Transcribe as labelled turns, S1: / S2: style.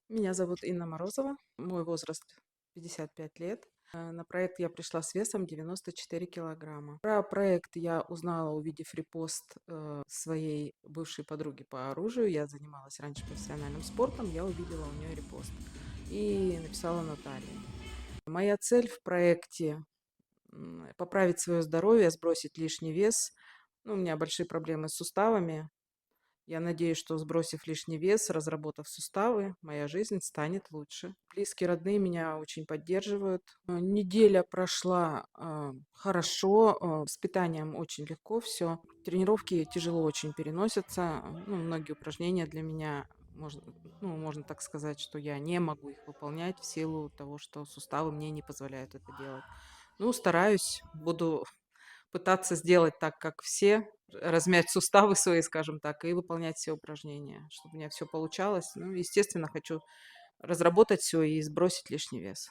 S1: Меня зовут Инна Морозова, мой возраст 55 лет. На проект я пришла с весом 94 килограмма. Про проект я узнала, увидев репост своей бывшей подруги по оружию. Я занималась раньше профессиональным спортом, я увидела у нее репост и написала Наталье. Моя цель в проекте поправить свое здоровье, сбросить лишний вес. Ну, у меня большие проблемы с суставами. Я надеюсь, что, сбросив лишний вес, разработав суставы, моя жизнь станет лучше. Близкие, родные меня очень поддерживают. Неделя прошла хорошо, с питанием очень легко все. Тренировки тяжело очень переносятся. Ну, многие упражнения для меня, можно так сказать, что я не могу их выполнять в силу того, что суставы мне не позволяют это делать. Ну, стараюсь, буду пытаться сделать так, как все, размять суставы свои, скажем так, и выполнять все упражнения, чтобы у меня все получалось. Ну, естественно, хочу разработать все и сбросить лишний вес.